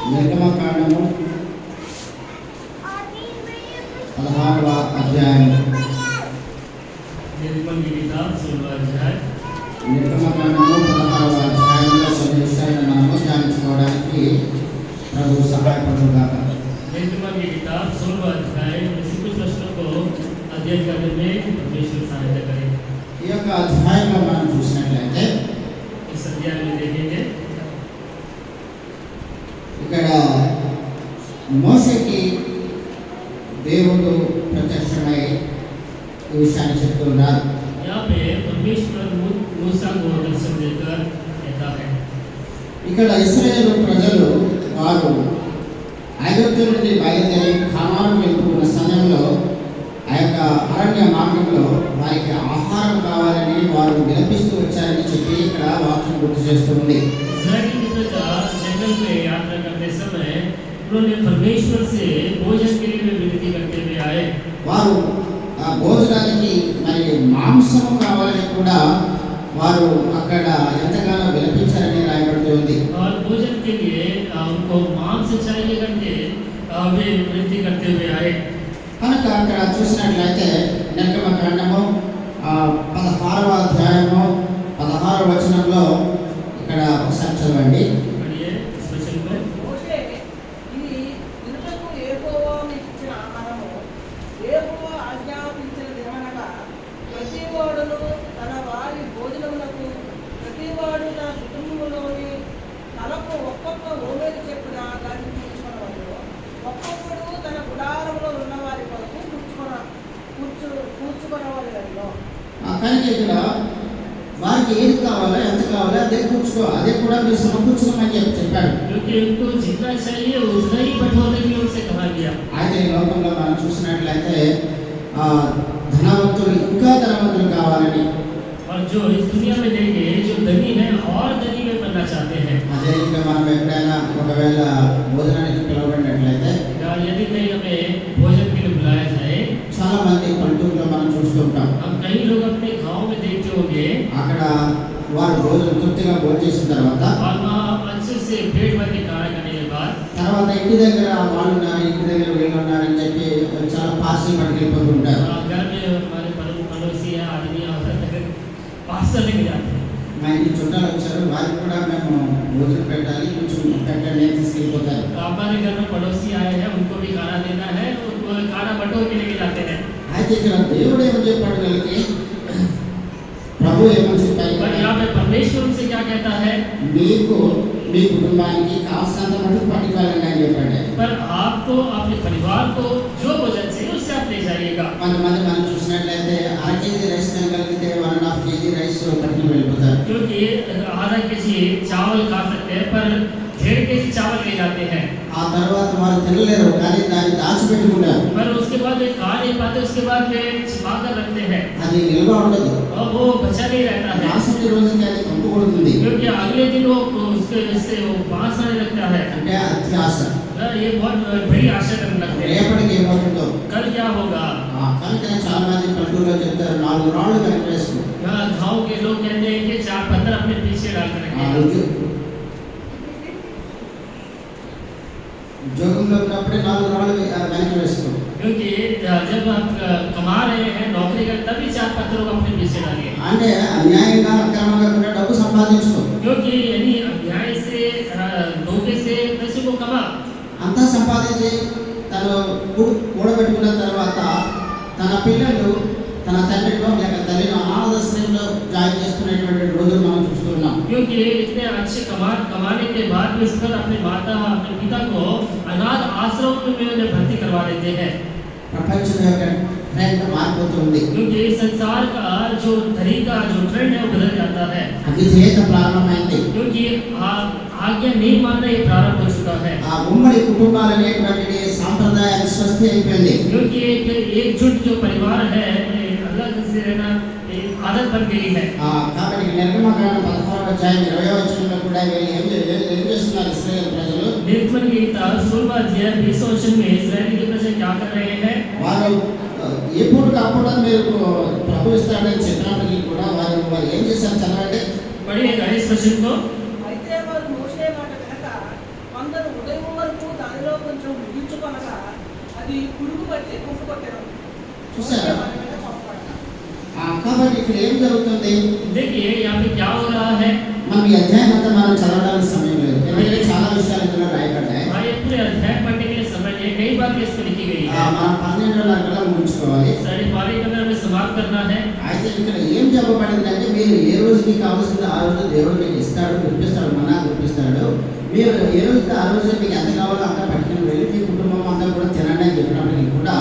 నిర్గమకాండము 16వ అధ్యాయం. నిర్గమకాండము 16వ అధ్యాయంలో కొన్ని విషయాలను మనము ధ్యానించుకోవడానికి ప్రభు సహాయపడుగాక. निर्गमन की किताब 16वां अध्याय इसी कुछ वचनों को अध्ययन करने में परमेश्वर सहायता करे। ఈ యొక్క అధ్యాయంలో మనం చూసినట్లయితే इस अध्याय में देखेंगे ఇక్కడ మోషేకి దేవుడు ప్రత్యక్షమై ఈ విషయాన్ని చెప్తున్నారు. यहाँ पे परमेश्वर मूसा को दर्शन देकर कहता है, ఇక్కడ ఇశ్రాయేలు ప్రజలు వారు ఐగుప్తు నుండి బయలుదేరి కానాను వెళ్తున్న సమయంలో ఆ యొక్క అరణ్య మార్గంలో వారికి ఆహారం కావాలని వారు విలపిస్తూ వచ్చారని చెప్పి ఇక్కడ వాక్యం గుర్తు చేస్తుంది. इस्राएल की प्रजा जंगल में यात्रा करते समय उन्होंने परमेश्वर से भोजन के लिए विनती करते हुए आए। వారు ఆ భోజనానికి మరి మాంసము కావాలని కూడా వారు అక్కడ ఎంతగానో విలపించారని రాయబడుతుంది. और भोजन के लिए उनको मांस चाहिए करके वे विनती करते हुए आए। కనుక అక్కడ చూసినట్లయితే నిర్గమకాండము 16వ అధ్యాయము 16వ వచనంలో ఇక్కడ ఒకసారి చదవండి. पढ़िए इस वचन को। మోషే ఇది వినుటకు యెహోవా మీకిచ్చిన ఆహారము. యెహోవా ఆజ్ఞాపించినదేమనగా ప్రతివాడును తన వారి భోజనములకు ప్రతివాడు తన కుటుంబంలోని తలకు ఒక్కొక్క ఓవేలు చెప్పున దాన్ని తీర్చుకొనవలెను. ఒక్కొక్కడు తన గుడారములో ఉన్న వారి కొరకు కూర్చుకొనవలెను. కనుక ఇక్కడ వారికి ఏది కావాలో ఎంత కావాలో అదే కూర్చుకో, అదే కూడా మీరు సమకూర్చుకోమని చెప్పాడు. क्योंकि उनको जितना चाहिए उतना ही बटोरने के लिए उनसे कहा गया। అయితే ఈ లోకంలో మనం చూసినట్లయితే ధనవంతులు ఇంకా ధనవంతులు కావాలని, और जो इस दुनिया में देंगे जो धनी है और धनी में बनना चाहते हैं। అదే ఇంకా మనం ఎప్పుడైనా ఒకవేళ భోజనానికి పిలవబడినట్లయితే यदि कहीं हमें भोजन के लिए बुलाया जाए, చాలా మంది పల్లెటూరులో మనం చూస్తుంటాం. हम कई लोग अपने गांव में देखते होंगे అక్కడ వారు భోజనం తృప్తిగా భోజనం చేసిన తర్వాత और वहाँ अच्छे से पेट भर के खाना खाने के बाद తర్వాత ఇంటి దగ్గర వాళ్ళు ఉన్నారు, ఇంటి దగ్గర వీళ్ళు ఉన్నారని చెప్పి చాలా పార్సల్ పట్టుకెళ్ళిపోతుంటారు. घर में हमारे पड़ोसी है आदमी पार्सल लेके जाते हैं। మా ఇంటి చుట్టాలు వచ్చారు, వారికి కూడా మేము భోజనం పెట్టాలి, కొంచెం పెట్టండి అని తీసుకెళ్ళిపోతారు. तो हमारे घर में पड़ोसी आए हैं, उनको भी खाना देना है, उनको खाना बटोर के लेके जाते हैं। అయితే ఇక్కడ దేవుడు ఏమని చెప్పాడు వీళ్ళకి, ప్రభు ఏమని చెప్పాడు, पर यहाँ पे परमेश्वर उनसे क्या कहता है, మీకు మీ కుటుంబానికి కావాల్సినంత మటుకు పట్టుకోవాలని అని చెప్పాడు. पर आपको अपने परिवार को जो भोजन चाहिए उससे आप ले जाइएगा। కొంతమంది మనం చూసినట్లయితే 1 కేజీ రైస్ తినగలిగితే 1.5 కేజీ రైస్ పట్టుకుని వెళ్ళిపోతారు. क्योंकि आधा केजी चावल खा सकते हैं पर 1.5 केजी चावल ले जाते हैं। ఆ తర్వాత వారు తినలేరు, కానీ దాన్ని దాచిపెట్టుకుంటారు. पर उसके बाद वे खा नहीं पाते, उसके बाद वे छिपा कर रखते हैं అది నిల్వ ఉండదు. और वो बचा नहीं रहता है, మరుసటి రోజుకి అది కంపు కొడుతుంది. क्योंकि अगले दिन वो उसके से वो बांस आने लगता है। అంటే అత్యాశ. ये बहुत बड़ी आशा करने लगते हैं, రేపటికి ఏమవుతుందో. कल क्या होगा। కనుక చాలా మంది పల్లెటూరులో చెప్తారు, 4 రాళ్ళు కనుక వేసుకో. यहाँ गाँव के लोग कहते हैं कि 4 पत्थर अपने पीछे डाल कर रखें। ఉద్యోగంలో ఉన్నప్పుడే 4 రాళ్ళు వెనక్కి వేసుకో. क्योंकि जब आप कमा रहे हैं नौकरी कर तभी 4 पत्थरों को अपने पीछे डालिए। అంటే అన్యాయంగా అక్రమంగా కూడా డబ్బు సంపాదించుకో. क्योंकि यानी अन्याय से धोखे से पैसे को कमा। అంతా సంపాదించి తను కూడబెట్టుకున్న తర్వాత తన పిల్లలు తన తండ్రిలో లేక తల్లిని అనాథాశ్రయంలో జాయిన్ చేసుకునేటువంటి రోజులు మనం చూస్తున్నాం. क्योंकि इतने अच्छे कमाने के बाद भी उस पर अपने माता अपने पिता को अनाथ आश्रम में उन्हें भर्ती करवा देते हैं। ప్రపంచం యొక్క ట్రెండ్ మారిపోతుంది. क्योंकि संसार का जो तरीका जो ट्रेंड है वो बदल जाता है। అవిధేయత ప్రారంభమైంది. क्योंकि आज्ञा नहीं मानना ये प्रारंभ हो चुका है। ఆ ఉమ్మడి కుటుంబాలు అనేటువంటి సాంప్రదాయానికి స్వస్తి అయిపోయింది. क्योंकि एकजुट जो परिवार है अलग से रहना आदत बन गई है। కాబట్టి నిర్గమకాండం 16వ అధ్యాయం 20వ వచనంలో కూడా వీళ్ళు ఏం చేస్తున్నారు ఇశ్రాయేలు ప్రజలు? निर्गमन की किताब 16वां अध्याय 20वें वचन में इस्राएल की प्रजा क्या कर रहे हैं। వారు ఎప్పటికప్పుడు మీరు ప్రభు ఇస్తాడని చెప్పినప్పటికీ కూడా వారు ఏం చేశారు చదవండి. पढ़िएगा इस वचन को। అయితే వారు మోషే మాట వినక కొందరు ఉదయము కొంచెం ముగించుకొనగా అది పురుగు పట్టి కుంపు కొట్టడం. చూసారా? కాబట్టి ఇక్కడ ఏం జరుగుతుంది? देखिए यहाँ पे क्या हो रहा है। మనం ఈ అధ్యాయం అంతా మనం చదవడానికి సమయం లేదు, ఎందుకంటే చాలా విషయాలు ఇందులో రాయబడ్డాయి. हाँ, ये पूरे अध्याय पढ़ने के लिए समय नहीं है, कई बातें इसमें लिखी गई है। మనం 12:30 ముగించుకోవాలి. 12:30 का हमें समाप्त करना है। అయితే ఇక్కడ ఏం చెప్పబడిందంటే, మీరు ఏ రోజుకి కావాల్సింది ఆ రోజు దేవుడు మీకు ఇస్తాడు, గుర్తిస్తాడు, మన్నా గుర్తిస్తాడు. మీరు ఏ రోజు ఆ రోజు మీకు ఎంత కావాలో అంతా పట్టుకుని వెళ్ళి మీ కుటుంబం అంతా కూడా తినండి అని చెప్పినప్పటికీ కూడా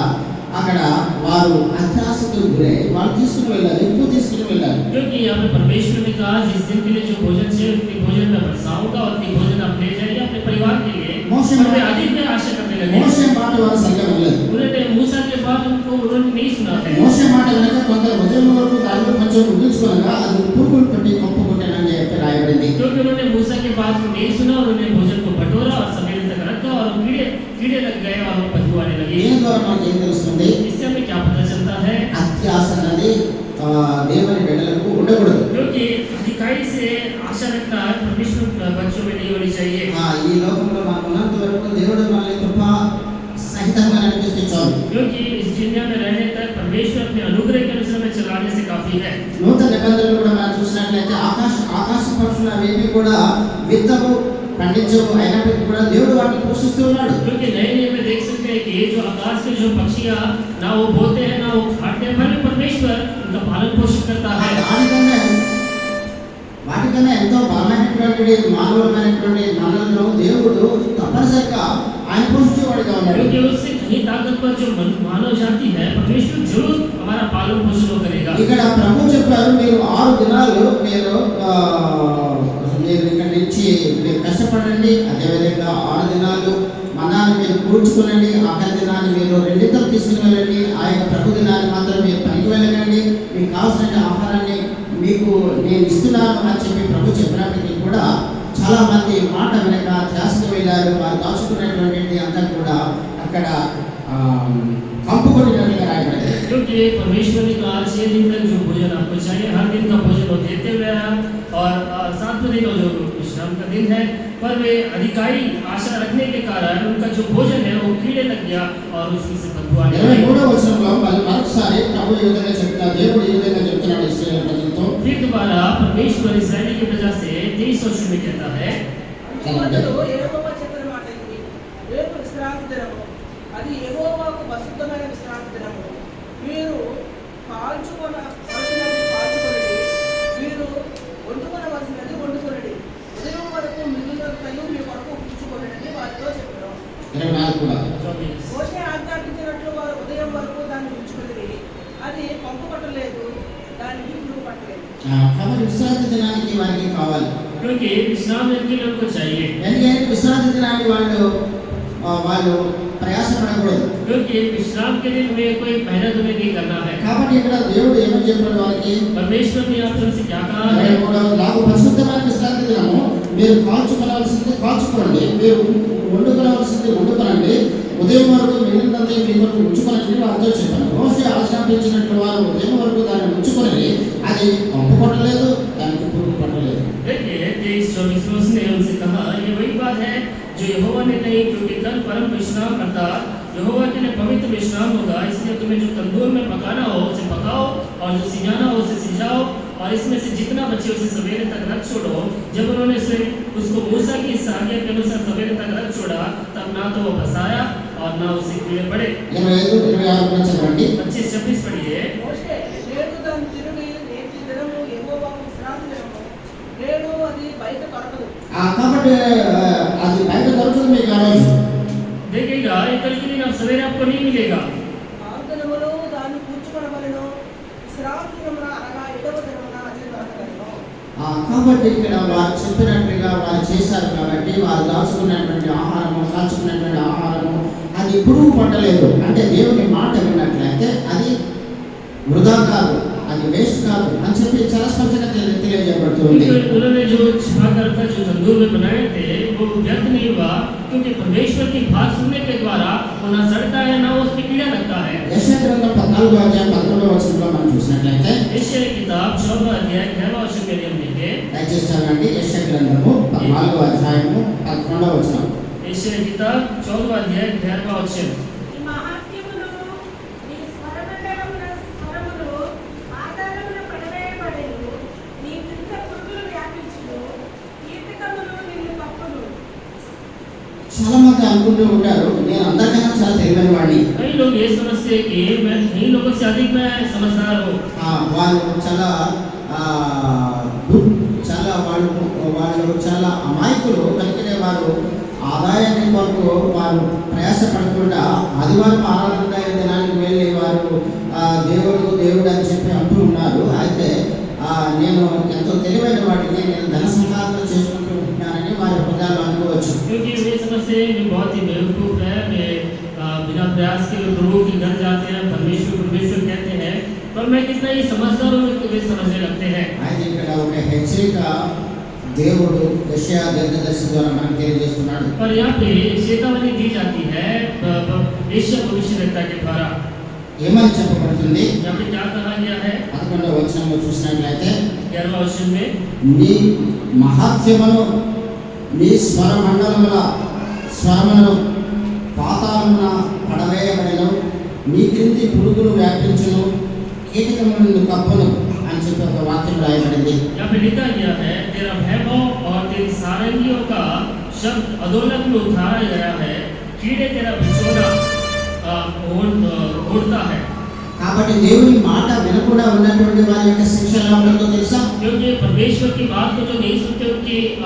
అక్కడ వారు అత్యాశకు గురై వాళ్ళు తీసుకుని వెళ్ళాలి, ఎక్కువ తీసుకుని వెళ్ళాలి. क्योंकि यहाँ पे परमेश्वर ने कहा जिस दिन के लिए जो भोजन चाहिए उतनी भोजन मैं बरसाऊंगा और उतनी भोजन आप ले जाइए अपने परिवार के लिए। उन्होंने अधिक में आशा करने लगे। మోషే మాట వారు సరిగ్గా వెళ్ళలేదు. उन्होंने मूसा के बाद उन्होंने नहीं सुना है। మోషే మాట వెనక కొంత ఉదయం వరకు దానిలో కొంచెం ముగించుకోనగా అది పురుగులు పట్టి కొంపు కొట్టానని చెప్పి రాయబడింది. क्योंकि उन्होंने मूसा की बात को नहीं सुना, उन्होंने भोजन को बटोरा और सवेरे तक रखा और कीड़े लग गए और वो बदबू आने लगी। దీని ద్వారా మనకి ఏం తెలుస్తుంది? इससे हमें क्या पता चलता है? అత్యాశ అనేది దేవుని బిడ్డలకు ఉండకూడదు. क्योंकि अधिकारी से आशा रखना परमेश्वर बच्चों में नहीं होनी चाहिए। ఈ లోకంలో మనం ఉన్నంత వరకు దేవుడు మనల్ని కృప సహితంగా నడిపిస్తే చాలు. क्योंकि इस दुनिया में रहने तक परमेश्वर अपने अनुग्रह के अनुसार में चलाने से काफी है। నూతన నిబంధనలు కూడా మనం చూసినట్లయితే ఆకాశ పక్షులు అవేవి కూడా విత్తవు పండించవు, అయినప్పటికీ కూడా దేవుడు వాటిని పోషిస్తూ ఉన్నాడు. क्योंकि नए नियम में देख सकते हैं कि ये जो आकाश के जो पक्षियां ना वो बोलते हैं ना वो खाते हैं, पर परमेश्वर उनका पालन पोषण करता है। వాటికన్నా ఎంతో బలమైనటువంటి మానవులమైనటువంటి మనలను దేవుడు తప్పనిసరిగా ఆయన పోషించేవాడిగా ఉన్నాడు. क्योंकि उससे कहीं ताकतवर जो मानव जाति है परमेश्वर जरूर हमारा पालन पोषण करेगा। ఇక్కడ ప్రభు చెప్పారు, మీరు 6 దినాలు మీరు ఇక్కడ నుంచి మీరు కష్టపడండి, అదేవిధంగా 6 దినాలు మన్నాన్ని మీరు కూర్చుకునండి, ఆఖరి దినాన్ని మీరు 2 ఇతరులు తీసుకుని వెళ్ళండి, ఆ యొక్క ప్రభు దినాన్ని మాత్రం మీరు పనికి వెళ్ళకండి, మీకు కావాల్సిన ఆహారాన్ని మీకు నేను ఇస్తున్నాను అని చెప్పి ప్రభు చెప్పినప్పటికీ కూడా చాలా మంది మాట వెనక ధ్యాసకు వెళ్ళారు. వారు దాచుకున్నటువంటి అంతా కూడా అక్కడ కంపు కొట్టినట్లుగా రాయబడింది. क्योंकि परमेश्वर ने कहा 6 दिन तक जो भोजन आपको चाहिए हर दिन का भोजन वो देते हुए और 7वें दिन जो विश्राम का दिन है, पर वे अधिकारी आशा रखने के कारण उनका जो भोजन है वो कीड़े लग गया और उसमें से बदबू आने लगी। 23వ వచనంలో మరొకసారి ప్రభు ఈ విధంగా చెప్తున్నారు, దేవుడు ఈ విధంగా చెప్తున్నాడు ఇశ్రాయేలు ప్రజలతో. फिर दोबारा परमेश्वर इस्राएली की प्रजा से 23 वर्ष में कहता है, యెహోవా చెప్పిన మాట ఇది, రేపు విశ్రాంతి దినము, అది యెహోవాకు పరిశుద్ధమైన విశ్రాంతి దినము. మీరు కాల్చుకొనవలసినది కాల్చుకొనండి, మీరు వండుకొనవలసినది వండుకొనండి, ఉదయం వరకు మిగిలినంతయు మీ కొరకు ఉంచుకొనండి వారితో చెప్పడం. 24 కూడా మోషే ఆజ్ఞాపించినట్లు వారు ఉదయం వరకు దాన్ని ఉంచుకొనిరి, అది పంపు పట్టలేదు, దానికి పురుగు పట్టలేదు. కాబట్టి విశ్రాంతి దినానికి వారికి కావాలి. क्योंकि विश्राम दिन के लिए उनको चाहिए। ఎందుకంటే విశ్రాంతి దినానికి వాళ్ళు ప్రయాసపడకూడదు. क्योंकि विश्राम के दिन में कोई मेहनत उन्हें नहीं करना है। కాబట్టి ఇక్కడ దేవుడు ఏమని చెప్పాడు వారికి? परमेश्वर ने आप तुमसे क्या कहा है? నాకు పరిశుద్ధమైన విశ్రాంతి దినము, మీరు కాల్చుకోవాల్సింది కాల్చుకోండి, మీరు వండుకోవాల్సింది వండుకోనండి, ఉదయం వరకు మిగిలినంత మీ వరకు ఉంచుకోనండి వారితో చెప్పాను. మోషే ఆజ్ఞాపించినట్లు వారు ఉదయం వరకు దాన్ని ఉంచుకొని అది కంపు పట్టలేదు, దానికి పురుగు పట్టలేదు. देखिए 23-24 ने उनसे कहा, ये वही बात है जो यहोवा ने कही, क्योंकि कल परम विश्राम अर्थात यहोवा के लिए पवित्र विश्राम होगा, इसलिए तुम्हें जो तंदूर में पकाना हो उसे पकाओ और जो सिजाना हो उसे सिजाओ और इसमें से जितना बचे उसे सवेरे तक रख छोड़ो। जब उन्होंने उसको मूसा की इस आज्ञा के अनुसार सवेरे तक रख छोड़ा, तब ना तो वो बसाया और ना उसे कीड़े पड़े। 25-26 पढ़िए। మోషే నేడు దాన్ని తిరిగి నేటి దినము యెహోవాకు విశ్రాంతి దినము, నేడు అది బయట దొరకదు. కాబట్టి అది బయట దొరకదు మీకు ఆ రోజు. देखिएगा ये कल के दिन अब सवेरे आपको नहीं मिलेगा। దినములో దాన్ని కూర్చుకొనవలెను, విశ్రాంతి దినమున అనగా 7వ దినమున అది దొరకగలదు. కాబట్టి ఇక్కడ వారు చెప్పినట్లుగా వారు చేశారు కాబట్టి వారు దాచుకున్నటువంటి ఆహారము, కాల్చుకున్నటువంటి ఆహారము అది పురుగు పట్టలేదు. అంటే దేవుని మాట విన్నట్లయితే అది వృధా కాదు, అది వేస్ట్ కాదు అని చెప్పి చాలా స్పష్టంగా తెలియజేయబడుతుంది. उन्होंने जो छाकर था जो तंदूर में बनाए थे वो व्यर्थ नहीं हुआ, क्योंकि परमेश्वर की बात सुनने के द्वारा वो ना सड़ता है ना उसमें कीड़ा लगता है। యెషయా గ్రంథం 14వ అధ్యాయం 11వ వచనంలో మనం చూసినట్లయితే, यशायाह की किताब 14वां अध्याय 11वां वचन में हम देखें, దయచేసి చదవండి. యెషయా గ్రంథము 14వ అధ్యాయము 11వ వచనం. यशायाह किताब 14वां अध्याय 11वां वचन। ఈ మహాత్మ్యమును నీ స్వరమండలమున స్వరములు ఆధారమున పడవేయబడెను. నీ క్రింద పురుగులు వ్యాపించును, కీటకములు నిన్ను కప్పును. చాలా మంది అనుకుంటూ ఉంటారు నేను అందరికన్నా చాలా తెలివైన వాడిని. कई लोग ये समझते हैं कि मैं कई लोगों से अधिक मैं समझदार हूँ। వాళ్ళు చాలా చాలా వాళ్ళు చాలా అమాయకులు కనుకనే వారు ఆదాయాన్ని కొరకు వారు ప్రయాసపడకుండా ఆదివారం ఆరాధన దినానికి వెళ్ళి వారు దేవుడు అని చెప్పి అంటూ ఉన్నారు. అయితే నేను ఎంతో తెలివైన వాడిని, నేను ధన సంపాదన చేసుకుంటూ ఉంటున్నానని వారి హృదయాలు అనుకోవచ్చు. क्योंकि वे समझते हैं कि बहुत ही बेवकूफ है, वे बिना प्रयास के प्रभु के घर जाते हैं, परमेश्वर कहते हैं, पर मैं कितना ही समझदार हूँ कि वे समझने लगते हैं। అయితే ఇక్కడ ఒక హెచ్చరిక దేవుడు యెషయా దీర్ఘదర్శి ద్వారా మనకు తెలియజేస్తున్నాడు. और यहाँ पे चेतावनी दी जाती है यशायाह भविष्यद्वक्ता के द्वारा। ఏమని చెప్పబడుతుంది? यहाँ पे क्या कहा गया है? 11వ వచనంలో చూసినట్లయితే 11वां वचन में నీ మహాత్మ్యమును నీ స్వరములను పాతాళమున పడవేయబడెను, నీ క్రింది పురుగులు వ్యాపించును, కీటకములు నిన్ను కప్పును అని చెప్పి ఒక వాక్యం రాయబడింది. यहाँ पे लिखा गया है तेरा वैभव और तेरी सारंगियों का शब्द अधोलोक में उतारा गया है, कीड़े तेरा बिछोना ओढ़ता है। కాబట్టి దేవుని మాట వినకుండా ఉన్నటువంటి వారి యొక్క శిక్ష ఎలా ఉంటుందో తెలుసా? क्योंकि परमेश्वर की बात को जो नहीं सुनते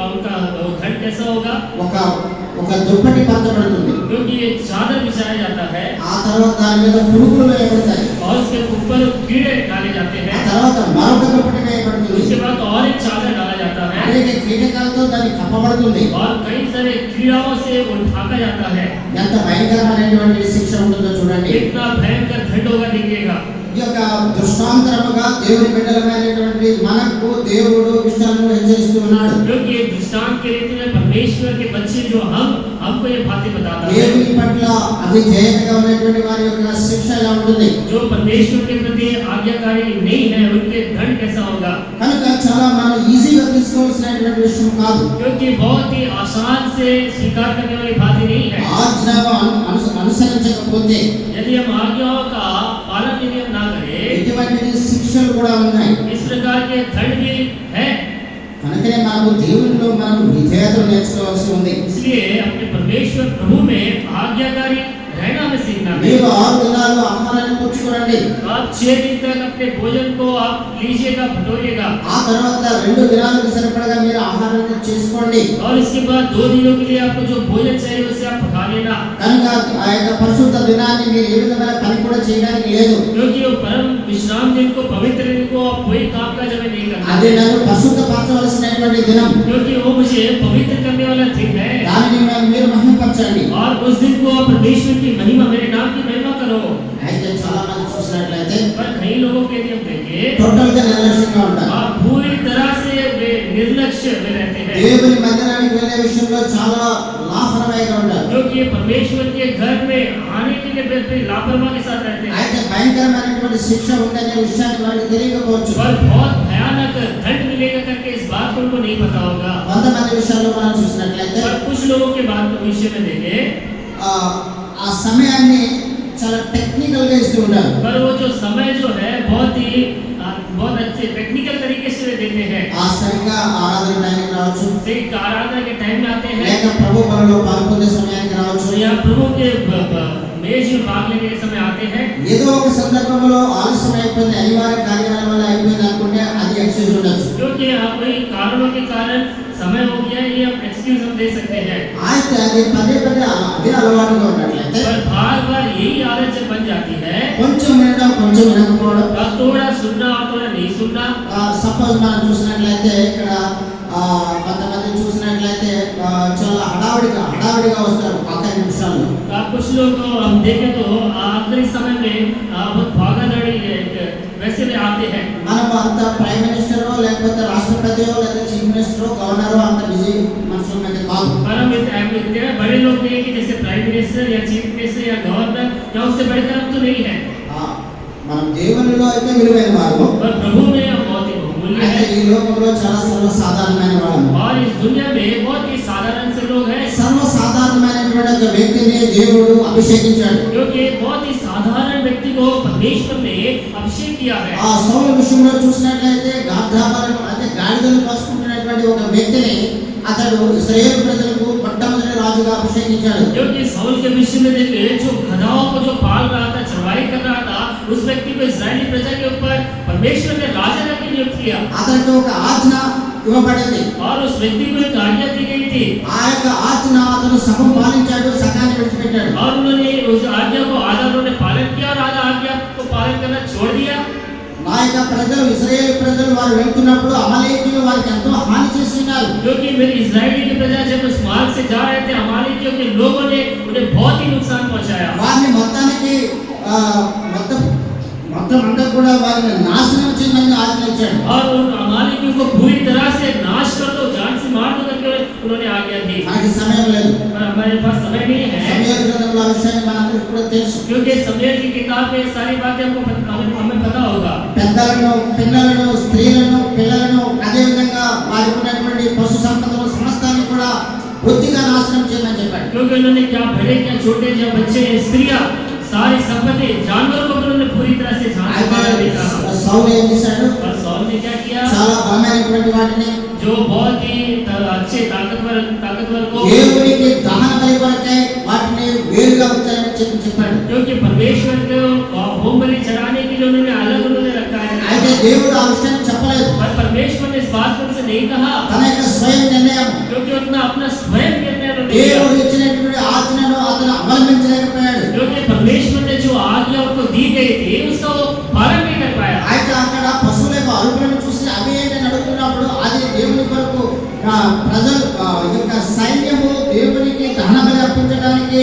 उनका दंड कैसा होगा? ఒక దుప్పటి పరచబడుతుంది, क्योंकि ये चादर बिछाया जाता है ఆ తర్వాత దాని మీద పురుగులు వేయబడతాయి, और उसके ऊपर कीड़े डाले जाते ఆ हैं, తర్వాత మరొక దుప్పటి వేయబడుతుంది, उसके बाद और एक चादर डाला जाता है అనేక కీటకాలతో దాన్ని కప్పబడుతుంది. और कई सारे कीड़ाओं से वो ढाका जाता है। ఎంత భయంకరమైనటువంటి శిక్ష ఉంటుందో చూడండి. कितना भयंकर दंड होगा देखिएगा। ఈ యొక్క దృష్టాంతరముగా దేవుని బిడ్డలమైనటువంటి మనకు దేవుడు విషయాలను హెచ్చరిస్తూ ఉన్నాడు. क्योंकि ये दृष्टांत के रीति में परमेश्वर के बच्चे जो हमको ये बातें बताता है, దేవుని పట్ల అవిధేయతగా ఉన్నటువంటి వారి యొక్క శిక్ష ఎలా ఉంటుంది? जो परमेश्वर के प्रति आज्ञाकारी नहीं है उनके दंड कैसा होगा। కనుక చాలా మనం ఈజీగా తీసుకోవాల్సినటువంటి విషయం కాదు. क्योंकि बहुत ही आसान से स्वीकार करने वाली बात ही नहीं है। ఆజ్ఞను అనుసరించకపోతే यदि हम आज्ञाओं का पालन यदि हम ना करें, ఎటువంటి శిక్షలు కూడా ఉన్నాయి. इस प्रकार के दंड भी है। కనుకనే మనకు దేవునిలో మనం విధేయత నేర్చుకోవాల్సి ఉంది. इसलिए अपने परमेश्वर प्रभु में आज्ञाकारी रहना हमें सीखना है। మీరు 6 దినాలు ఆహారాన్ని పుచ్చుకోండి, आप 6 दिन तक अपने भोजन को आप लीजिएगा, बटोरिएगा, ఆ తర్వాత 2 దినాలకు సరిపడగా మీరు ఆహారాన్ని చేసుకోండి. और इसके बाद 2 दिनों के लिए आपको जो भोजन चाहिए उसे आप पका लेना। కనుక ఆ యొక్క పరిశుద్ధ దినాన్ని మీరు ఏ విధమైన పని కూడా చేయడానికి లేదు. क्योंकि वो परम विश्राम दिन को, पवित्र दिन को आप कोई काम काज हमें नहीं करना అది है, నన్ను పరిశుద్ధపరచవలసినటువంటి దినం. क्योंकि वो मुझे पवित्र करने वाला दिन है। దానిని మీరు మహిమపరచండి. और उस दिन को आप परमेश्वर की महिमा, मेरे नाम की महिमा करो। అయితే చాలా మంది చూసినట్లయితే पर कई लोगों के लिए हम देखें, టోటల్ గా నిర్లక్ష్యంగా ఉంటారు. आप पूरी तरह से वे निर्लक्ष्य में रहते हैं, దేవుని మందిరానికి వెళ్ళే విషయంలో చాలా లాపరవాయిగా ఉంటారు. क्योंकि परमेश्वर के घर में आने के लिए बिल्कुल लापरवाही के साथ रहते हैं। అయితే భయంకరమైనటువంటి శిక్ష ఉందనే విషయాన్ని వారికి తెలియకపోవచ్చు. पर बहुत भयानक दंड मिलेगा करके इस बात को उनको नहीं पता होगा। కొంతమంది విషయాల్లో మనం చూసినట్లయితే पर कुछ लोगों के बात विषय में देखें, ఆ సమయాన్ని చాలా టెక్నికల్ గా ఇస్తూ ఉంటారు. पर वो जो समय जो है बहुत अच्छे टेक्निकल तरीके से वे देते हैं। ఆ సరిగ్గా ఆరాధన టైంకి రావచ్చు, सिर्फ आराधना के टाइम में आते हैं, లేక ప్రభు బలిలో పాల్గొనే సమయానికి రావచ్చు. या प्रभु के मेज में भाग लेने के समय आते हैं। ఏదో ఒక సందర్భంలో ఆలస్యం అయిపోయింది, అనివార్య కార్యాల వల్ల అయిపోయింది అనుకుంటే అది ఎక్స్క్యూజ్ ఉండొచ్చు. क्योंकि कोई कारणों के कारण समय हो गया, ये हम एक्सक्यूज हम दे सकते हैं। అయితే అది పదే పదే అదే అలవాటుగా ఉన్నట్లయితే पर बार बार यही आदत जब बन जाती है, కొంచెం వినడం కొంచెం వినకపోవడం. थोड़ा सुनना और थोड़ा नहीं सुनना। సపోజ్ మనం చూసినట్లయితే ఇక్కడ కొంతమంది చూసినట్లయితే చాలా హడావిడిగా వస్తారు ఆఖరి నిమిషాల్లో. कुछ लोग हम देखें तो आखिरी समय में बहुत भागादौड़ी वैसे में आते हैं। మనం అంత ప్రైమ్ మినిస్టర్ లేకపోతే రాష్ట్రపతి లేదా చీఫ్ మినిస్టర్ గవర్నర్ అంత బిజీ మనుషులు అయితే కాదు. पर हम इतने बड़े लोग नहीं है कि जैसे प्राइम मिनिस्टर या चीफ मिनिस्टर या गवर्नर या उससे बढ़कर हम तो नहीं है। మనం దేవునిలో అయితే విలువైన వారు, पर प्रभु में हम बहुत ही बहुमूल्य అయితే है, ఈ లోకంలో చాలా సర్వసాధారణమైన వాళ్ళము. और इस दुनिया में बहुत ही साधारण से लोग हैं। సర్వసాధారణమైన వ్యక్తిని దేవుడు అభిషేకించాడు. क्योंकि बहुत ही साधारण व्यक्ति को परमेश्वर ने अभिषेक किया है। ఆ సౌలు విషయంలో చూసినట్లయితే గాధాపాలను అంటే గాడిదలు కాసుకుంటున్నటువంటి ఒక వ్యక్తిని అతడు ఇశ్రాయేలు ప్రజలకు మొట్టమొదటి రాజుగా అభిషేకించాడు. क्योंकि साउल के विषय में देखिए, जो गधाओं को जो पाल रहा था, चरवाई कर रहा था, उस व्यक्ति को इस्राएली प्रजा के ऊपर परमेश्वर ने राजा रख के नियुक्त किया అతనికి ఒక ఆజ్ఞ ఇవ్వబడింది. और उस व्यक्ति को एक आज्ञा दी गई थी ఆ యొక్క ఆజ్ఞ అతను సగం పాలించాడు, సగాన్ని విడిచిపెట్టాడు. और उन्होंने उस आज्ञा को आधा उन्होंने पालन किया और आधा आज्ञा को पालन करना छोड़ दिया। నా యొక్క ప్రజలు ఇశ్రాయేలు ప్రజలు వారు వెళ్తున్నప్పుడు అమలేకీయులు వారికి ఎంతో హాని చేస్తున్నారు. क्योंकि मेरी इस्राएली की प्रजा जब उस मार्ग से जा रहे थे, अमालेकियों के लोगों ने उन्हें बहुत ही नुकसान पहुंचाया। వారిని మొత్తానికి మొత్తం అంతా కూడా వారిని నాశనం చేయమని ఆజ్ఞించాడు. और उन अमालेकियों को पूरी तरह से नाश कर दो, जान से मार दो करके उन्होंने आज्ञा दी। మనకి సమయం లేదు. पर हमारे पास समय नहीं है, సమయాల గ్రంథంలో ఆ విషయాన్ని మనందరికీ కూడా తెలుసు. क्योंकि समूएल की किताब में सारी बातें हमें पता होगा। పెద్దలను, పిల్లలను, స్త్రీలను, పిల్లలను, అదేవిధంగా వారికి ఉన్నటువంటి పశు సంపదలు సమస్తాన్ని కూడా బొత్తిగా నాశనం చేయమని చెప్పాడు. क्योंकि उन्होंने क्या बड़े क्या छोटे क्या बच्चे स्त्रियां सारी संपत्ति जानवरों को भी उन्होंने पूरी तरह से जान से मार दिया। సౌలు ఏం చేశాడు? और साउल ने क्या किया? చాలా బలమైనటువంటి వాటిని जो बहुत ही अच्छे ताकतवर को దేవునికి దహన బలి కొరకై వాటిని వేరుగా ఉంచాలని చెప్పాడు. क्योंकि परमेश्वर को होम बलि चढ़ाने के लिए उन्होंने अलग उन्होंने रखा है। అయితే దేవుడు ఆ విషయాన్ని చెప్పలేదు. पर परमेश्वर ने इस बात को उनसे नहीं कहा, తన యొక్క స్వయం నిర్ణయం, क्योंकि उतना अपना स्वयं निर्णय उन्होंने लिया। దేవుడు ఇచ్చినటువంటి ఆజ్ఞను అతను అవలంబించలేకపోయాడు. क्योंकि परमेश्वर ने जो आज्ञा उनको दी गई थी उसका वो पालन नहीं कर पाया। అయితే అక్కడ పశువుల యొక్క అరుపులను చూసి అవి ఏంటని అడుగుతున్నప్పుడు అది దేవుని కొరకు ప్రజలు యొక్క సైన్యము దేవునికి దహన బలి అర్పించడానికి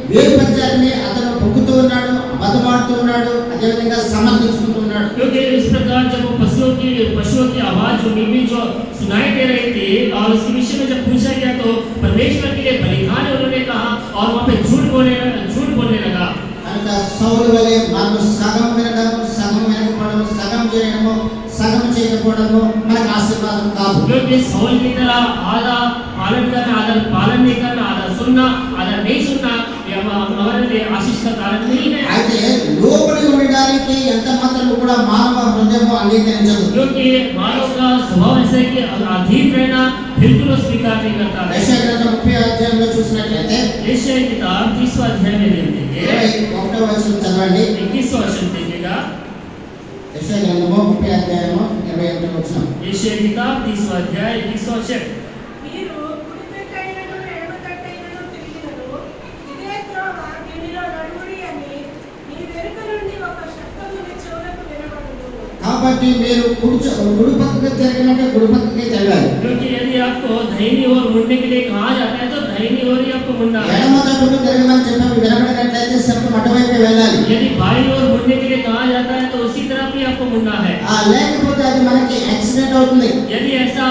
వేరుపరిచారని అతను పొక్కుతూ ఉన్నాడు, అబద్ధమాడుతూ ఉన్నాడు, అదేవిధంగా సమర్థించుకుంటూ ఉన్నాడు. क्योंकि इस प्रकार जब वो पशुओं की आवाज जो नीवी जो सुनाई दे रही थी और उसके विषय में जब पूछा गया तो परमेश्वर के लिए बलिदान उन्होंने कहा और वहाँ पे झूठ बोलने लगा। కనుక సౌలు వలె మనము సగం వినడము, సగం వినకపోవడము, సగం చేయడము, సగం చేయకపోవడము మనకు ఆశీర్వాదం కాదు. क्योंकि साउल की तरह आधा पालन करना, आधा पालन नहीं करना, आधा सुनना, आधा नहीं सुनना, ये हमारे लिए आशीष का कारण नहीं है। అయితే లోబడి ఉండడానికి ఎంత మాత్రం కూడా మానవ హృదయం అంగీకరించదు. क्योंकि मानव का स्वभाव ऐसा है कि अधीन रहना बिल्कुल स्वीकार नहीं करता है। యెషయా గ్రంథం 30 అధ్యాయంలో చూసినట్లయితే यशायाह की किताब 30वां अध्याय में देखेंगे, 21వ వచనం చదవండి. 21वां वचन देखिएगा। యెషయా గ్రంథము 30 అధ్యాయము 21వ వచనం. यशायाह की किताब 30वां अध्याय 21वां वचन। మీరు కుడిపెట్టైనను ఎడమకట్టైనను తిరిగినను ఇదే త్రోవ దీనిలో నడువుడి అని మీ వెనుక నుండి ఒక శబ్దము మీ చెవులకు వినబడును. కాబట్టి మీరు కుడి పక్కకి తిరగనంటే కుడి పక్కకి తిరగాలి. क्योंकि यदि आपको दाहिनी ओर मुड़ने के लिए कहा जाता है तो दाहिनी ओर ही आपको मुड़ना है। ఎడమ తట్టుకు తిరగమని చెప్పి వినబడినట్లయితే శబ్దం అటువైపు వెళ్ళాలి. यदि बाईं ओर मुड़ने के लिए कहा जाता है तो उसी तरफ ही आपको मुड़ना है। లేకపోతే అది మనకి యాక్సిడెంట్ అవుతుంది. यदि ऐसा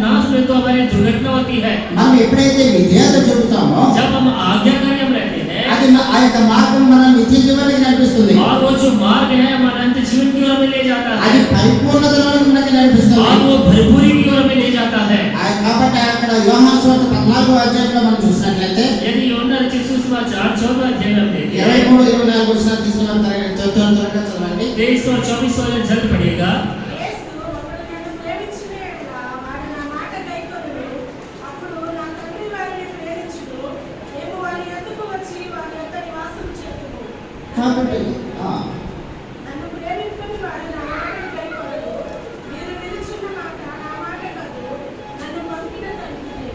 ना सुने तो हमारी दुर्घटना होती है। మనం ఎప్పుడైతే విధేయత చూపుతామో जब हम आज्ञाकारी हम रहते हैं అది ఆ యొక్క మార్గం మన నిత్య జీవానికి నడిపిస్తుంది. और वो जो मार्ग है हमारा अंत जीवन की ओर हमें ले जाता है అది పరిపూర్ణతలోకి మనకి నడిపిస్తుంది. और वो भरपूरी की ओर हमें ले जाता है। కాబట్టి అక్కడ యోహాను సువార్త 14వ అధ్యాయంలో మనం చూసినట్లయితే यदि యోహన్నా రచిత సువార్త 4 अध्याय में देखें 23, 24 వచనాలు తీసుకున్నాం. త్వరగా చదవండి. 23 और 24 वाला जल्द पढ़िएगा। యేసు ఒకడు నన్ను ప్రేమించిన యెడల వాడు నా మాట గైకొనును. అప్పుడు నా తండ్రి వారిని ప్రేమించును. మేము వారి యొద్దకు వచ్చి వారి యొద్ద నివాసం చేయుదుము. కాబట్టి నన్ను ప్రేమించుకుని వాడు నా మాటను గైకొనును. మీరు వినుచున్న మాట నా మాట కాదు, నన్ను పంపిన తండ్రిదే.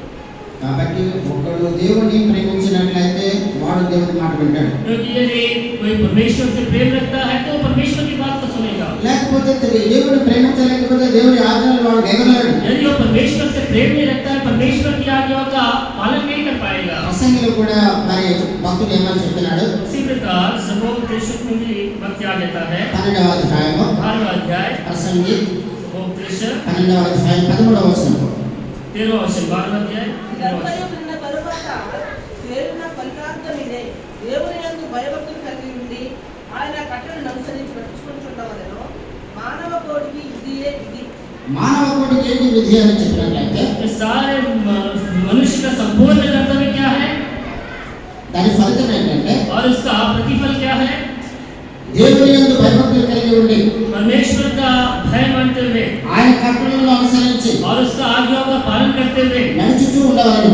కాబట్టి ఒకడు దేవుని ప్రేమించినట్లయితే వాడు దేవుని మాట వింటాడు. क्योंकि यदि कोई परमेश्वर से प्रेम रखता है तो परमेश्वर की बात को सुनेगा। లేకపోతే దేవుని ప్రేమించలేకపోతే దేవుని ఆజ్ఞలు వాడు గైకొనలేడు. यदि वो परमेश्वर से प्रेम नहीं रखता है, परमेश्वर की आज्ञाओं का पालन नहीं कर पाएगा। ప్రసంగిలో కూడా మరి భక్తుడు ఏమని చెప్తున్నాడు? इसी प्रकार सबोध देशक में भी वक्त क्या कहता है 12వ అధ్యాయము 12वां अध्याय ప్రసంగి सबोध देशक 12వ అధ్యాయం 13వ వచనం. 13वां वचन 12वां अध्याय 13वां वचन। గర్భయం ఉన్న తరువాత పేరున ఫలితార్థం ఇదే, దేవుని యందు భయభక్తులు కలిగి ఉండి ఆయన కట్టలను అనుసరించి నడుచుకుంటుండవలెను. మానవ కోడికి ఇదియే విధి. మానవ కోటికి ఏంటి విధి అని చెప్పినట్లయితే ये सारे मनुष्य का संपूर्ण कर्तव्य क्या है? हुए నడుచుచూ ఉండవలను.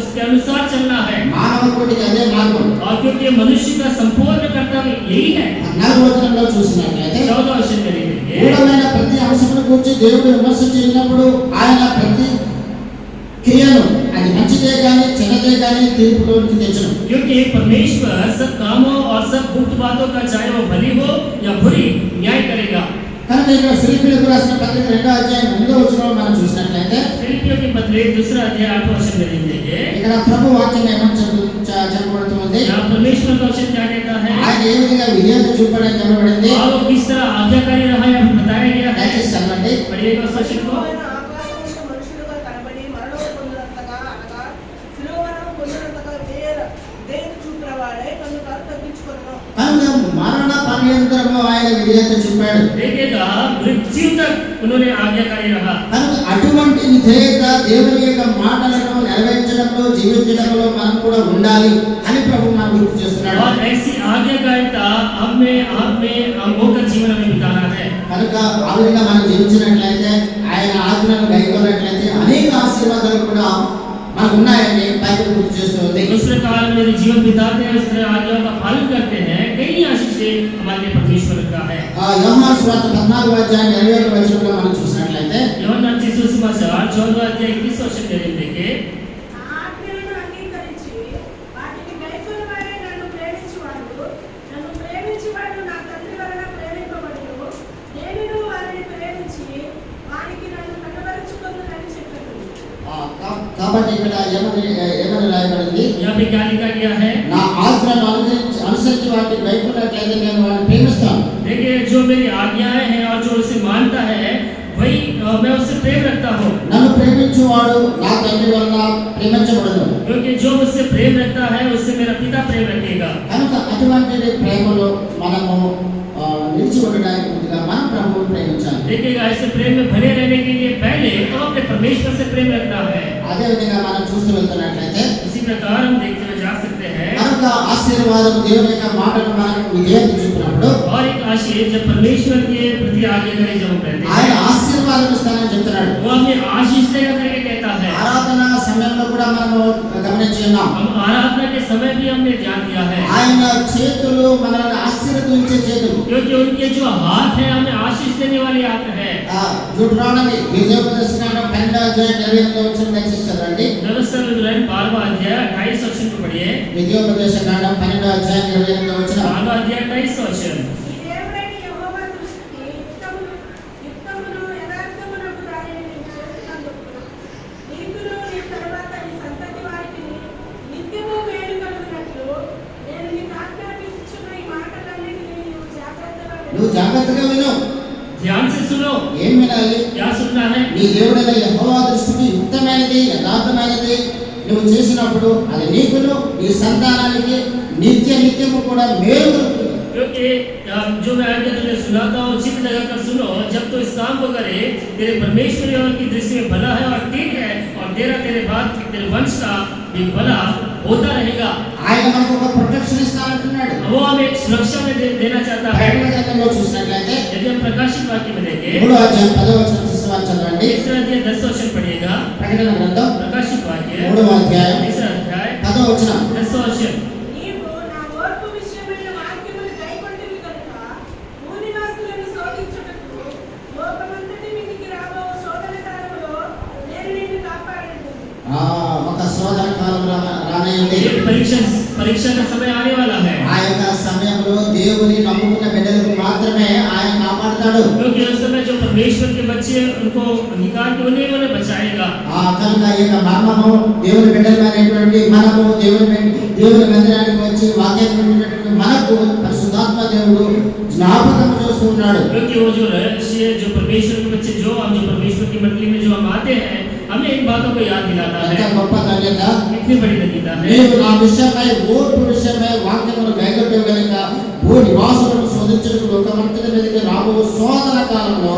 उसके अनुसार चलना है। మానవ కోటికి అదే మార్గం. और क्योंकि मनुष्य का संपूर्ण कर्तव्य यही है। 4వ వచనంలో చూసినట్లయితే 14 वचन में देखेंगे, మూఢమైన ప్రతి అంశమును గురించి దేవుడు విమర్శ చేయనప్పుడు ఆయన ప్రతి క్రియను అది మంచిదే కానీ చెడ్డదే కానీ తీర్పులోనికి తెచ్చను. क्योंकि परमेश्वर सब कामों और सब गुप्त बातों का चाहे वो भली हो या बुरी न्याय करेगा। కనుక ఇక్కడ ఫిలిప్పీయులకు రాసిన పత్రిక 2వ అధ్యాయం 8వ వచనంలో మనం చూసినట్లయితే फिलिप्पियों के पत्र 2 अध्याय 8 वचन में देखेंगे, ఇక్కడ ప్రభు వాక్యం ఏమని చెప్పబడుతుంది? यहाँ परमेश्वर का वचन क्या कहता है ఆయన ఏ విధంగా విధేయత చూపడానికి చెప్పబడింది? और वो किस तरह आज्ञाकारी रहा है बताया गया है। దయచేసి చదవండి. पढ़िएगा उस वचन को। ఆయన ఆకాశములో మనుషులుగా కనబడి మరణం పొందినంతగా అనగా శిలువ మరణం పొందినంతగా దేని చూపినవాడే కనుక తప్పించుకొనను. కనుక మరణ పర్యంతరము ఆయన విధేయత చూపాడు. देखिएगा मृत्यु तक उन्होंने आज्ञाकारी रहा। కనుక అటువంటి విధేయత దేవుని యొక్క మాటలను నెరవేర్చడంలో జీవించడంలో మనం కూడా ఉండాలి అని ప్రభు మనకు గుర్తు చేస్తున్నాడు. और ऐसी आज्ञाकारिता आप में होकर जीवन में बिताना है। కనుక ఆ విధంగా మనం జీవించినట్లయితే ఆయన ఆజ్ఞలను గైకొన్నట్లయితే అనేక ఆశీర్వాదాలు కూడా మనకు ఉన్నాయని బైబిల్ గుర్తు చేస్తుంది. उस प्रकार मेरे जीवन बिताते हैं, उस तरह आज्ञाओं का पालन करते हैं, कई आशीषें हमारे परमेश्वर का है। యోహాను సువార్త 14వ అధ్యాయం 21వ వచనంలో మనం చూసినట్లయితే యోహన్నా సువార్త 14 अध्याय 21 वचन में देखेंगे, ఆ ఆజ్ఞలను అంగీకరించి వాటిని గైకొను వారే నన్ను ప్రేమించువాడు నా తండ్రి వలన ప్రేమింపబడును. నేను వారిని ప్రేమించి వారికి నన్ను కనబరుచుకొందునని చెప్పాను. కాబట్టి ఇక్కడ ఏమని రాయబడింది? यहाँ पे क्या लिखा गया है? నా ఆజ్ఞలను అనుసరించి వాటిని గైకొన్నట్లయితే నేను వారిని ప్రేమిస్తాను. देखिए, जो मेरी आज्ञाएं हैं और जो उसे मानता है वही मैं उससे प्रेम रखता हूँ। నన్ను ప్రేమించువాడు నా తండ్రి వలన ప్రేమించబడును. क्योंकि जो मुझसे प्रेम रखता है उससे मेरा पिता प्रेम रखेगा। కనుక అటువంటి ప్రేమలో మనము నిలిచి ఉండడానికి ముందుగా మనం ప్రభువుని ప్రేమించాలి. देखिएगा, ऐसे प्रेम में बने रहने के लिए पहले तो अपने परमेश्वर से प्रेम रखना है। అదే విధంగా మనం చూస్తూ వెళ్తున్నట్లయితే इसी प्रकार हम देखते हुए जा सकते हैं। కనుక ఆశీర్వాదం దేవుని యొక్క మాటను మనకు విధేయత చూపినప్పుడు और एक आशीष जब परमेश्वर के प्रति आज्ञाकारी जब हम रहते ఆయన हैं, ఆశీర్వాదం ఇస్తానని చెప్తున్నాడు. वो हमें आशीष देगा करके कहता है। ఆరాధన సమయంలో కూడా మనము గమనించి ఉన్నాం. हम आराधना के समय भी हमने ध्यान दिया है, ఆయన చేతులు మనల్ని ఆశీర్వదించే చేతులు. क्योंकि उनके जो हाथ है हमें आशीष देने वाले हाथ है। డ్యూటరానమీ ద్వితీయోపదేశకాండం 12వ అధ్యాయం 28వ వచనం దయచేసి చదవండి. व्यवस्था में 12वां अध्याय 28 वचन को पढ़िए। ద్వితీయోపదేశకాండం 12వ అధ్యాయం 28వ వచనం. 12वां अध्याय 28 वचन। ఈ దేవుడైన యెహోవా దృష్టికి యుక్తమును యథార్థమునకు దానిని నీవు చేసినందుకు నీకును నీ తరువాత నీ సంతతి వారికి నిత్యము మేలు కలుగునట్లు నేను నీకు ఆజ్ఞాపించుచున్న ఈ మాటలన్నిటినీ నువ్వు జాగ్రత్తగా విను. ध्यान से सुनो। ఏం వినాలి? क्या सुनना है? నీ దేవుడైన యెహోవా దృష్టికి యుక్తమైనది యథార్థమైనది నువ్వు చేసినప్పుడు అది నీకును నీ సంతానానికి నిత్యము కూడా మేలు కలుగుతుంది. क्योंकि जो मैं आज्ञा तुम्हें सुनाता हूँ चित्त लगाकर सुनो, जब तो इस काम को करे तेरे परमेश्वर यहोवा की दृष्टि में भला है और ठीक है, और तेरे बाद तेरे वंश का भी भला होता रहेगा। ఆయన మనకు ఒక ప్రొటెక్షన్ ఇస్తానంటున్నాడు. वो हमें एक सुरक्षा में देना चाहता है। ప్రకటన గ్రంథంలో చూసినట్లయితే यदि हम प्रकाशित वाक्य में देखें 3వ అధ్యాయం 10వ వచనం తీసివారు చదవండి. 3 अध्याय 10 वचन पढ़िएगा। ప్రకటన గ్రంథం प्रकाशित वाक्य 3వ అధ్యాయం 3 अध्याय 10వ వచనం. 10 वचन। నీవు నా ఓర్పు విషయమైన వాక్యములు గైకొంటివి కనుక భూనివాసులను శోధించుటకు లోకమంతటి మీదికి రాబో శోధన కాలములో నేను నిన్ను కాపాడను. ఒక శోధన కాలం రానేయండి. ये परीक्षा का समय आने वाला है, ఆ యొక్క సమయంలో దేవుని నమ్ముకున్న బిడ్డలకు మాత్రమే ఆయన కాపాడతాడు. क्योंकि उस समय जो परमेश्वर के बच्चे उनको अधिकार के उन्हें बचाएगा। కనుక ఈ యొక్క మర్మము దేవుని బిడ్డలమైనటువంటి మనము దేవుని మందిరానికి వచ్చి వాక్యం వింటున్నటువంటి మనకు పరిశుద్ధాత్మ దేవుడు జ్ఞాపకం చేస్తూ ఉన్నాడు. क्योंकि वो जो रहस्य जो परमेश्वर के बच्चे जो हम जो परमेश्वर की मंडली में जो हम आते हैं, हमें इन बातों को याद दिलाता ఎంత है। గొప్ప ధన్యత. कितनी बड़ी धन्यता है। నీవు నా విషయమై ఓర్పు విషయమై వాక్యమును గైకొట్టేవు గనుక భూ నివాసులను శోధించుటకు లోకమంతటి మీదకి రాబో శోధన కాలంలో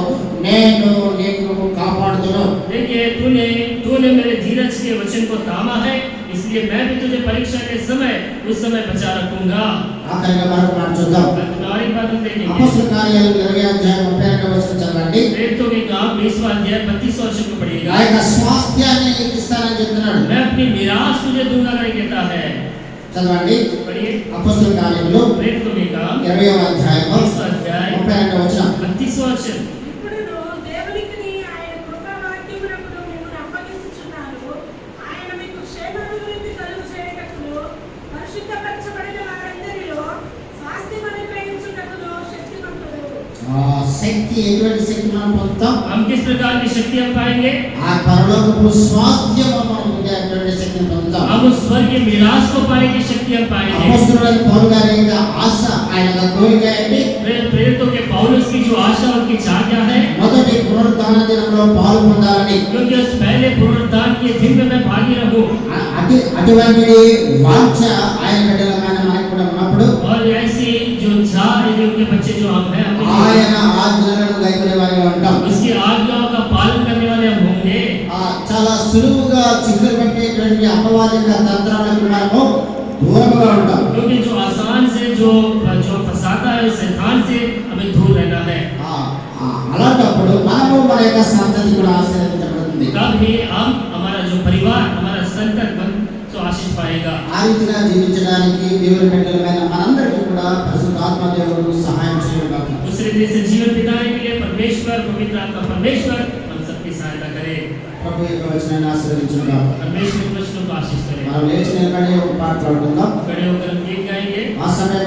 నేను నీకు కాపాడుదును. देखिए, तूने मेरे धीरज के वचन को थामा है, इसलिए मैं भी तुझे परीक्षा के समय उस समय बचा रखूंगा। ఆఖరిగా మరొక మాట చూద్దాం. और एक बात हम देखेंगे, అపోస్తల కార్యాలు 20వ అధ్యాయం 32వ వచనం చదవండి. प्रेरितों के काम 20वां अध्याय 32वां वचन को ఆ पढ़िएगा। యొక్క స్వాస్థ్యాన్ని నీకు ఇస్తానని చెప్తున్నాడు. मैं अपनी मिरास तुझे दूंगा करके कहता है। చదవండి. पढ़िए అపోస్తల కార్యములు प्रेरितों के काम 20వ అధ్యాయం 20वां अध्याय 32వ వచనం. 32वां वचन। ఇప్పుడును దేవునికి ఆయన కృపావాక్యమునకు మిమ్మల్ని అప్పగించుచున్నారు. ఆయన మీకు క్షేమాభివృద్ధి కలుగజేయుటకును పరిశుద్ధపరచబడిన వారందరిలో స్వాస్థ్యం అనుగ్రహించుటకును శక్తిమంతుడు. ఆ శక్తి ఎటువంటి శక్తి మనం పొందుతాం? हम किस प्रकार की शक्ति हम पाएंगे? ఆ పరలోకపు స్వాస్థ్యము మనం పొందేటువంటి శక్తిని పొందుతాం. हम उस स्वर्गीय मिरास को पाने की शक्ति हम पाएंगे। అపోస్తలుడైన పౌలు గారి యొక్క ఆశ, ఆయన యొక్క కోరిక ఏంటి? प्रेरितों के पौलुस की जो आशा उनकी चाह क्या है? మొదటి పునరుత్థాన దినంలో పాలు పొందాలని. क्योंकि उस पहले पुनरुत्थान के दिन में मैं भागी रहूं। అటువంటి వాంఛ ఆయన బిడ్డలమైన మనకు కూడా ఉన్నప్పుడు और ऐसी जो चाह यदि उनके बच्चे जो हम हैं, ఆయన ఆజ్ఞలను గైకొనే వారిగా ఉంటాం. उसकी आज्ञाओं का पालन करने वाले हम होंगे। చాలా సులువుగా చిక్కులు పెట్టేటువంటి అపవాదిక తంత్రాలకు మనము దూరంగా ఉంటాం. क्योंकि जो आसान से जो फंसाता है उस शैतान से हमें दूर रहना है। అలాంటప్పుడు మనము మన యొక్క సంతతి కూడా ఆశీర్వదించబడుతుంది. तब ही हम हमारा जो परिवार हमारा संतत तो आशीष पाएगा। ఆ రీతిగా జీవించడానికి దేవుని బిడ్డలమైన మనందరికీ కూడా పరిశుద్ధాత్మ దేవుడు సహాయం చేయగాక. उस रीति से जीवन बिताने के लिए परमेश्वर, पवित्र आत्मा परमेश्वर हम सबकी सहायता करे। ప్రభు యొక్క వచనాన్ని ఆశీర్వదించుగాక. परमेश्वर के वचनों को आशीष करे। మనం లేచి నిలబడి ఒక పాట పాడుకుందాం. खड़े होकर हम गीत गाएंगे। ఆ సమయం